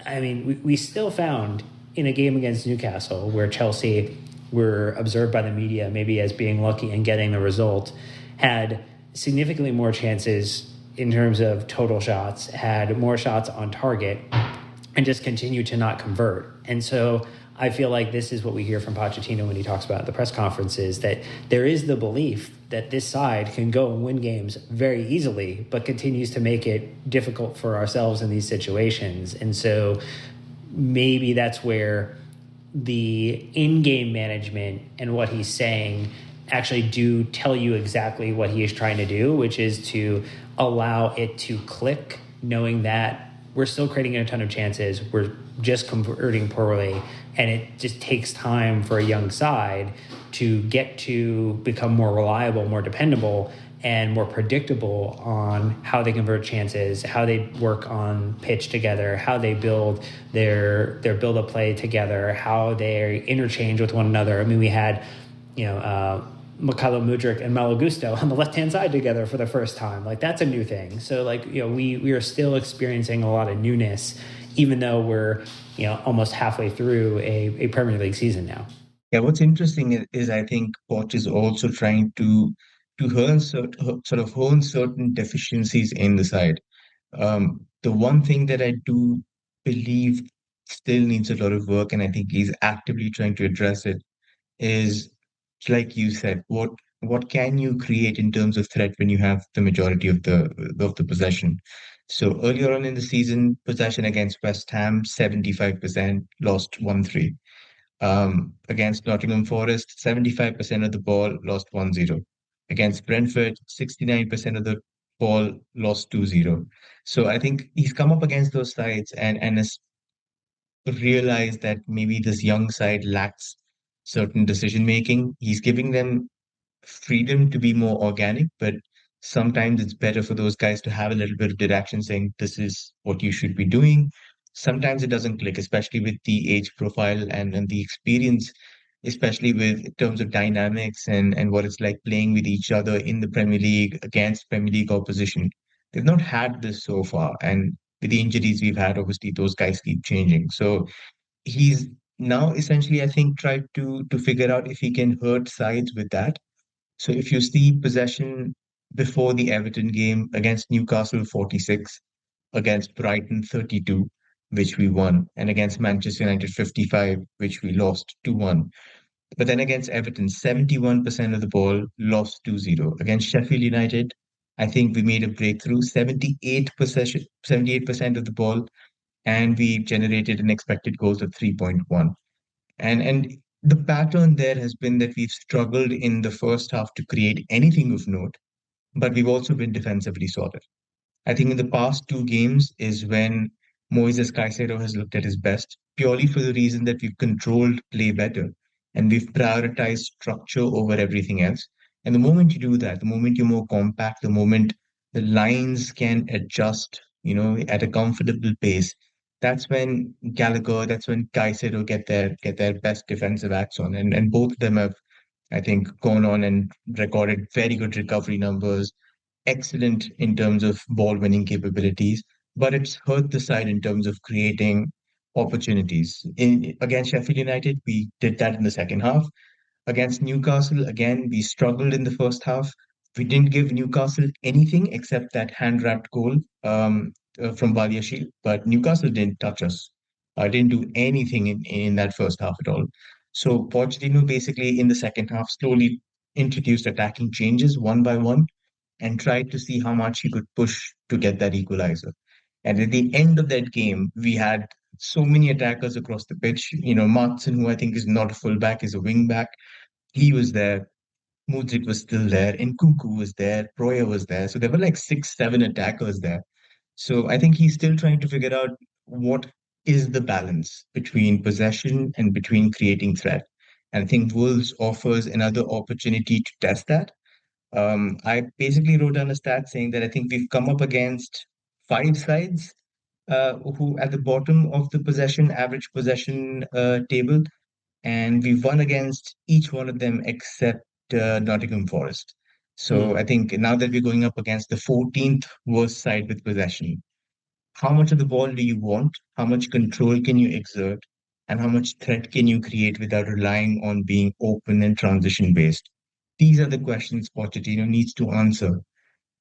I mean, we still found in a game against Newcastle where Chelsea were observed by the media maybe as being lucky and getting the result, had significantly more chances in terms of total shots, had more shots on target, and just continue to not convert. And so I feel like this is what we hear from Pochettino when he talks about at the press conferences, that there is the belief that this side can go and win games very easily, but continues to make it difficult for ourselves in these situations. And so maybe that's where the in-game management and what he's saying actually do tell you exactly what he is trying to do, which is to allow it to click, knowing that we're still creating a ton of chances, we're just converting poorly, and it just takes time for a young side to get to become more reliable, more dependable, and more predictable on how they convert chances, how they work on pitch together, how they build their build-up play together, how they interchange with one another. I mean, we had, Mikhailo Mudryk and Malo Gusto on the left-hand side together for the first time. Like, that's a new thing. So, like, we are still experiencing a lot of newness, even though we're, almost halfway through a Premier League season now. Yeah, what's interesting is I think Poch is also trying to hone certain deficiencies in the side. The one thing that I do believe still needs a lot of work, and I think he's actively trying to address it, is like you said, what can you create in terms of threat when you have the majority of the possession? So earlier on in the season, possession against West Ham, 75%, lost 1-3. Against Nottingham Forest, 75% of the ball, lost 1-0. Against Brentford, 69% of the ball, lost 2-0. So I think he's come up against those sides and has realized that maybe this young side lacks certain decision making. He's giving them freedom to be more organic, but sometimes it's better for those guys to have a little bit of direction saying this is what you should be doing. Sometimes it doesn't click, especially with the age profile and the experience, especially with in terms of dynamics and what it's like playing with each other in the Premier League against Premier League opposition. They've not had this so far. And with the injuries we've had, obviously those guys keep changing. So he's now essentially, I think, tried to figure out if he can hurt sides with that. So if you see possession before the Everton game against Newcastle 46, against Brighton 32, which we won, and against Manchester United 55, which we lost 2-1. But then against Everton, 71% of the ball lost 2-0. Against Sheffield United, I think we made a breakthrough, 78% of the ball, and we generated an expected goals of 3.1. And the pattern there has been that we've struggled in the first half to create anything of note, but we've also been defensively solid. I think in the past two games is when Moises Caicedo has looked at his best, purely for the reason that we've controlled play better and we've prioritized structure over everything else. And the moment you do that, the moment you're more compact, the moment the lines can adjust, at a comfortable pace, that's when Gallagher, that's when Caicedo get their best defensive acts on. And both of them have, I think, gone on and recorded very good recovery numbers, excellent in terms of ball winning capabilities, but it's hurt the side in terms of creating opportunities. Against Sheffield United, we did that in the second half. Against Newcastle, again, we struggled in the first half. We didn't give Newcastle anything except that hand-wrapped goal from Badiashile, but Newcastle didn't touch us. Didn't do anything in that first half at all. So Pochettino basically in the second half slowly introduced attacking changes one by one and tried to see how much he could push to get that equalizer. And at the end of that game, we had so many attackers across the pitch. Martson, who I think is not a fullback, is a wing back. He was there. Mudryk was still there. Nkunku was there. Proyer was there. So there were like 6, 7 attackers there. So I think he's still trying to figure out what is the balance between possession and between creating threat. And I think Wolves offers another opportunity to test that. I basically wrote down a stat saying that I think we've come up against 5 sides who at the bottom of the average possession table, and we've won against each one of them except Nottingham Forest. So I think now that we're going up against the 14th worst side with possession, how much of the ball do you want? How much control can you exert? And how much threat can you create without relying on being open and transition based? These are the questions Pochettino needs to answer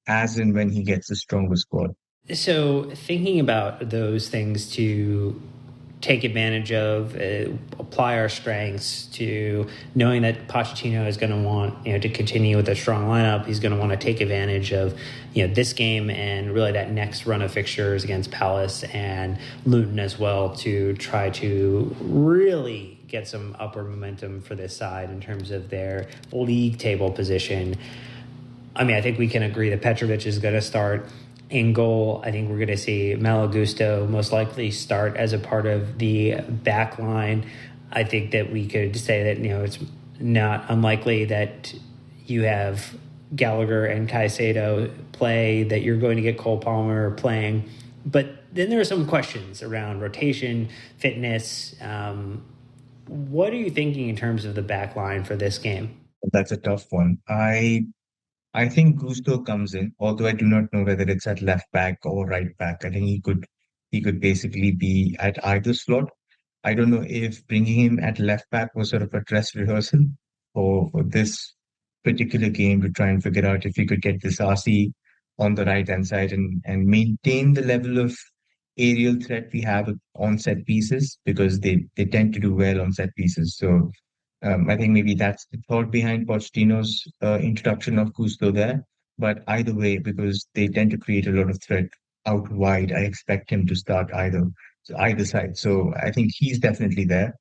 as and when he gets a stronger squad. So thinking about those things to take advantage of, apply our strengths to knowing that Pochettino is going to want, to continue with a strong lineup. He's going to want to take advantage of, this game and really that next run of fixtures against Palace and Luton as well to try to really get some upward momentum for this side in terms of their league table position. I mean, I think we can agree that Petrovic is going to start in goal. I think we're going to see Malo Gusto most likely start as a part of the back line. I think that we could say that, it's not unlikely that you have Gallagher and Caicedo play, that you're going to get Cole Palmer playing. But then there are some questions around rotation, fitness. What are you thinking in terms of the back line for this game? That's a tough one. I think Gusto comes in, although I do not know whether it's at left back or right back. I think he could basically be at either slot. I don't know if bringing him at left back was sort of a dress rehearsal for this particular game to try and figure out if he could get this RC on the right hand side and maintain the level of aerial threat we have on set pieces because they tend to do well on set pieces. So I think maybe that's the thought behind Pochettino's introduction of Gusto there. But either way, because they tend to create a lot of threat out wide, I expect him to start either side. So I think he's definitely there.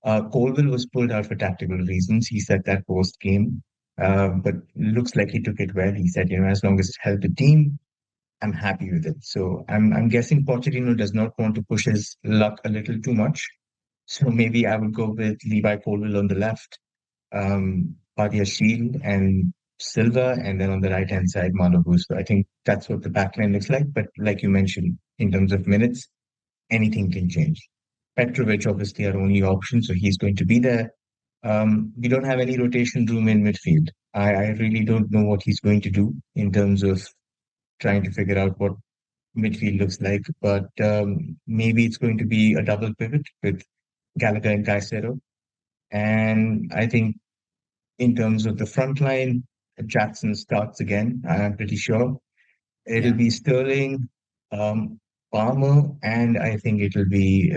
Colville was pulled out for tactical reasons. He said that post game, but looks like he took it well. He said, as long as it helped the team, I'm happy with it. So I'm guessing Pochettino does not want to push his luck a little too much. So maybe I would go with Levi Colville on the left, Padia Shield and Silva, and then on the right hand side, Malo Gusto. I think that's what the backline looks like. But like you mentioned, in terms of minutes, anything can change. Petrovic, obviously, our only option, so he's going to be there. We don't have any rotation room in midfield. I really don't know what he's going to do in terms of trying to figure out what midfield looks like. But maybe it's going to be a double pivot with Gallagher and Caicedo. And I think in terms of the front line, Jackson starts again. I'm pretty sure it'll Yeah. be Sterling, Palmer, and I think it'll be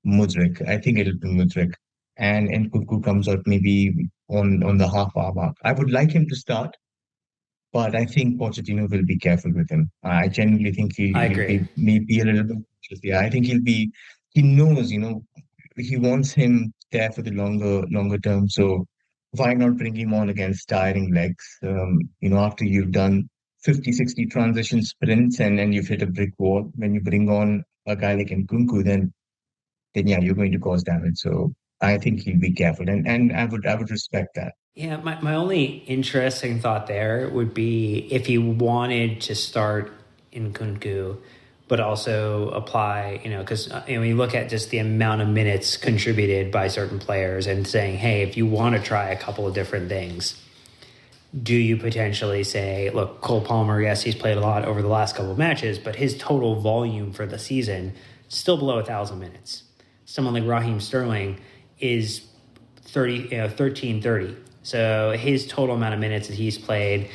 Mudryk. I think it'll be Mudryk. And Kuku comes out maybe on the half hour mark. I would like him to start, but I think Pochettino will be careful with him. I genuinely think I he'll agree. be maybe a little bit. Yeah, I think he knows, he wants him there for the longer term. So why not bring him on against tiring legs? After you've done 50, 60 transition sprints and you've hit a brick wall, when you bring on a guy like Nkunku, then yeah, you're going to cause damage. So I think he'll be careful, and I would respect that. Yeah, my only interesting thought there would be if he wanted to start in Kunku, but also apply, because when you look at just the amount of minutes contributed by certain players and saying, hey, if you want to try a couple of different things, do you potentially say, look, Cole Palmer, yes, he's played a lot over the last couple of matches, but his total volume for the season still below 1,000 minutes. Someone like Raheem Sterling is 1330. So his total amount of minutes that he's played,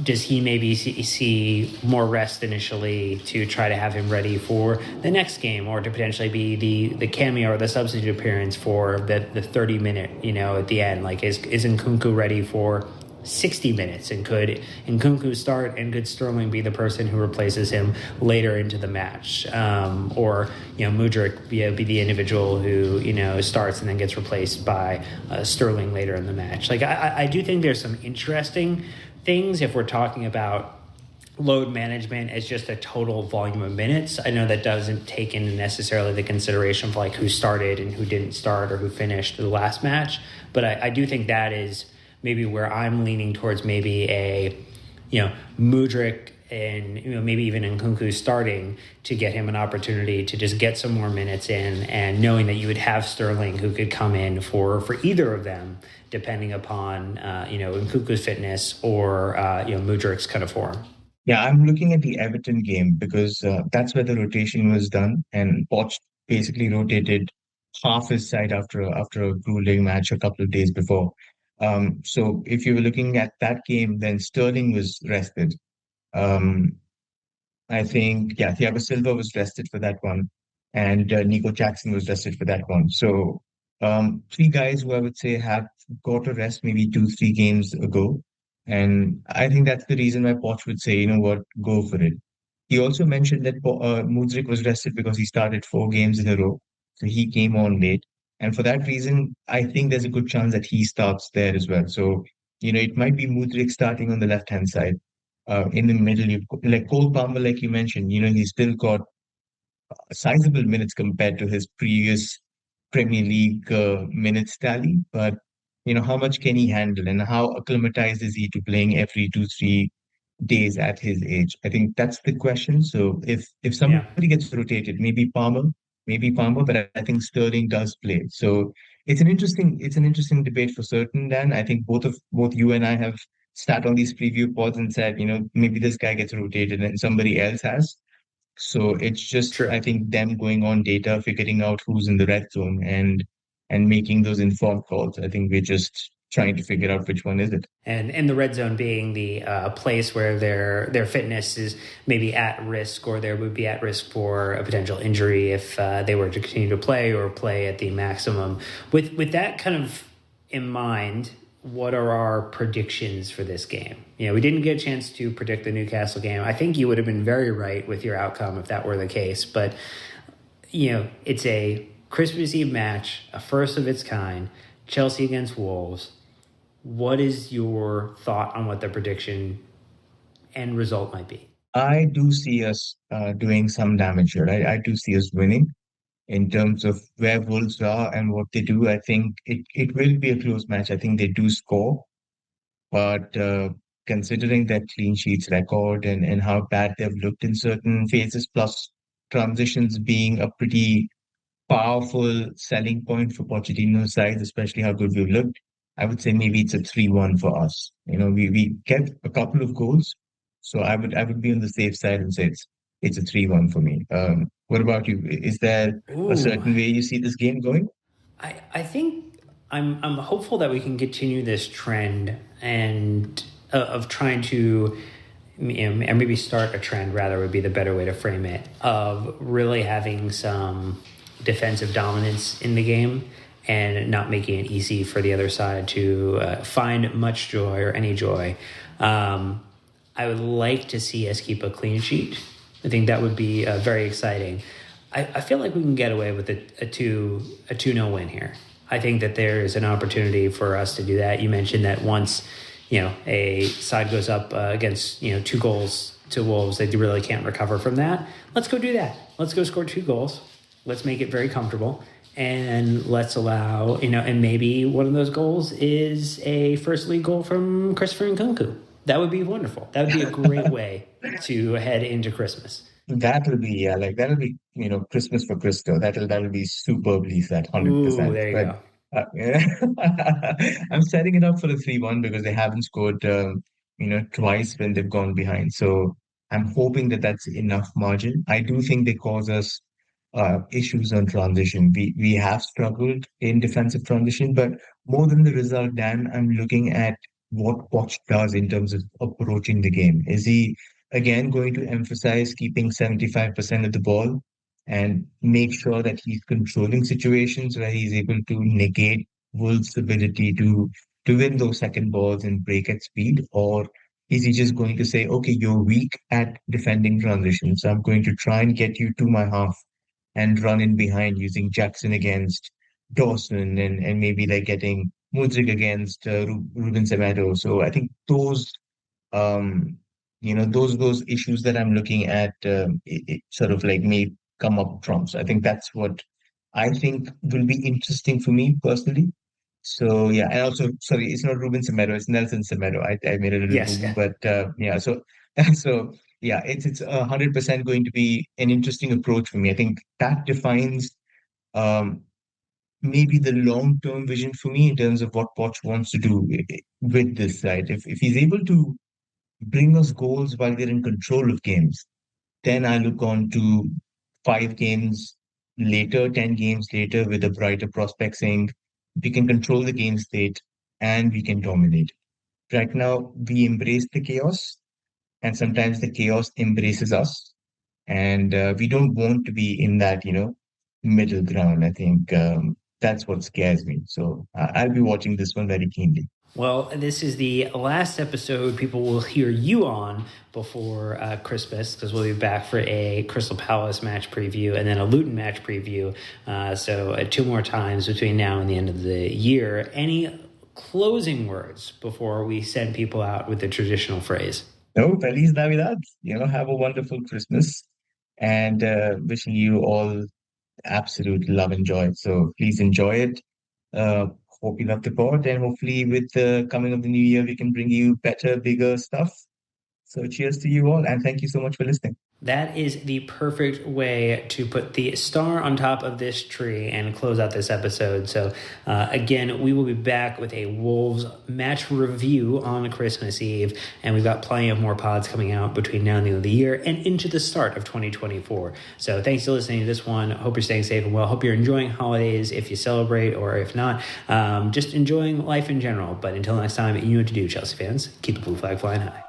does he maybe see more rest initially to try to have him ready for the next game, or to potentially be the cameo or the substitute appearance for the 30 minute, at the end? Like, is Nkunku ready for 60 minutes, and could Nkunku start, and could Sterling be the person who replaces him later into the match, or Mudryk be the individual who starts and then gets replaced by Sterling later in the match? Like, I do think there's some interesting things if we're talking about load management as just a total volume of minutes. I know that doesn't take into necessarily the consideration of like who started and who didn't start or who finished the last match, but I do think that is maybe where I'm leaning towards maybe a, Mudryk and, maybe even Nkunku starting to get him an opportunity to just get some more minutes in, and knowing that you would have Sterling who could come in for either of them, depending upon, Nkunku's fitness or, Mudryk's kind of form. Yeah, I'm looking at the Everton game because that's where the rotation was done, and Poch basically rotated half his side after a grueling match a couple of days before. So if you were looking at that game, then Sterling was rested. Um, I think, yeah, Thiago Silva was rested for that one, and Nico Jackson was rested for that one. So, three guys who I would say have got a rest maybe 2, 3 games ago. And I think that's the reason why Poch would say, you know what, go for it. He also mentioned that Mudryk was rested because he started 4 games in a row. So he came on late. And for that reason, I think there's a good chance that he starts there as well. So, it might be Mudryk starting on the left-hand side. In the middle, like Cole Palmer, like you mentioned, he's still got sizable minutes compared to his previous Premier League minutes tally. But how much can he handle, and how acclimatized is he to playing every 2, 3 days at his age? I think that's the question. So if Yeah. somebody gets rotated, maybe Palmer, but I think Sterling does play. So it's an interesting debate for certain, Dan. I think both you and I have sat on these preview pods and said, maybe this guy gets rotated and somebody else has. So it's just, True. I think, them going on data, figuring out who's in the red zone and making those informed calls. I think we're just trying to figure out which one is it. And the red zone being the place where their fitness is maybe at risk, or there would be at risk for a potential injury if they were to continue to play or play at the maximum. With that kind of in mind, what are our predictions for this game? We didn't get a chance to predict the Newcastle game. I think you would have been very right with your outcome if that were the case. But it's a Christmas Eve match, a first of its kind, Chelsea against Wolves. What is your thought on what the prediction end result might be? I do see us doing some damage here. I do see us winning in terms of where Wolves are and what they do. I think it will be a close match. I think they do score, but considering their clean sheets record and how bad they've looked in certain phases, plus transitions being a pretty powerful selling point for Pochettino's side, especially how good we've looked. I would say maybe it's a 3-1 for us. We get a couple of goals, so I would be on the safe side and say it's a 3-1 for me. What about you? Is there a Ooh, certain way you see this game going? I think I'm hopeful that we can continue this trend and of trying to and maybe start a trend, rather would be the better way to frame it, of really having some defensive dominance in the game and not making it easy for the other side to find much joy or any joy. I would like to see us keep a clean sheet. I think that would be very exciting. I feel like we can get away with a 2-0 win here. I think that there is an opportunity for us to do that. You mentioned that once a side goes up against 2 goals to Wolves, they really can't recover from that. Let's go do that. Let's go score 2 goals. Let's make it very comfortable, and let's allow and maybe one of those goals is a first league goal from Christopher Nkunku. That would be wonderful. That would be a great way to head into Christmas. That'll be, yeah, like that'll be, Christmas for Christo. That'll be superbly set, Ooh, 100%. there you But go. yeah. I'm setting it up for the 3-1 because they haven't scored, twice when they've gone behind. So I'm hoping that that's enough margin. I do think they cause us issues on transition. We have struggled in defensive transition, but more than the result, Dan, I'm looking at what Poch does in terms of approaching the game. Is he again going to emphasize keeping 75% of the ball and make sure that he's controlling situations where he's able to negate Wolves' ability to win those second balls and break at speed? Or is he just going to say, okay, you're weak at defending transitions, so I'm going to try and get you to my half and run in behind using Jackson against Dawson and maybe like getting Mudryk against Ruben Semedo. So I think um those issues that I'm looking at it sort of like may come up trumps. I think that's what I think will be interesting for me personally. So yeah, and also sorry, it's not Ruben Semedo, it's Nelson Semedo. I made a little Yes. boo-boo, but yeah, so so yeah, it's 100% going to be an interesting approach for me. I think that defines um maybe the long-term vision for me in terms of what Poch wants to do with this side. If he's able to bring us goals while we're in control of games, then I look on to 5 games later, 10 games later with a brighter prospect saying we can control the game state and we can dominate. Right now, we embrace the chaos and sometimes the chaos embraces us. And we don't want to be in that, middle ground. I think that's what scares me. So I'll be watching this one very keenly. Well, this is the last episode people will hear you on before Christmas, because we'll be back for a Crystal Palace match preview and then a Luton match preview. So 2 more times between now and the end of the year. Any closing words before we send people out with the traditional phrase? No, Feliz Navidad. Have a wonderful Christmas, and wishing you all absolute love and joy. So please enjoy it. Uh, Hope you love the pod, and hopefully, with the coming of the new year, we can bring you better, bigger stuff. So cheers to you all, and thank you so much for listening. That is the perfect way to put the star on top of this tree and close out this episode. So again, we will be back with a Wolves match review on Christmas Eve, and we've got plenty of more pods coming out between now and the end of the year and into the start of 2024. So thanks for listening to this one. Hope you're staying safe and well. Hope you're enjoying holidays if you celebrate, or if not, just enjoying life in general. But until next time, you know what to do, Chelsea fans. Keep the blue flag flying high.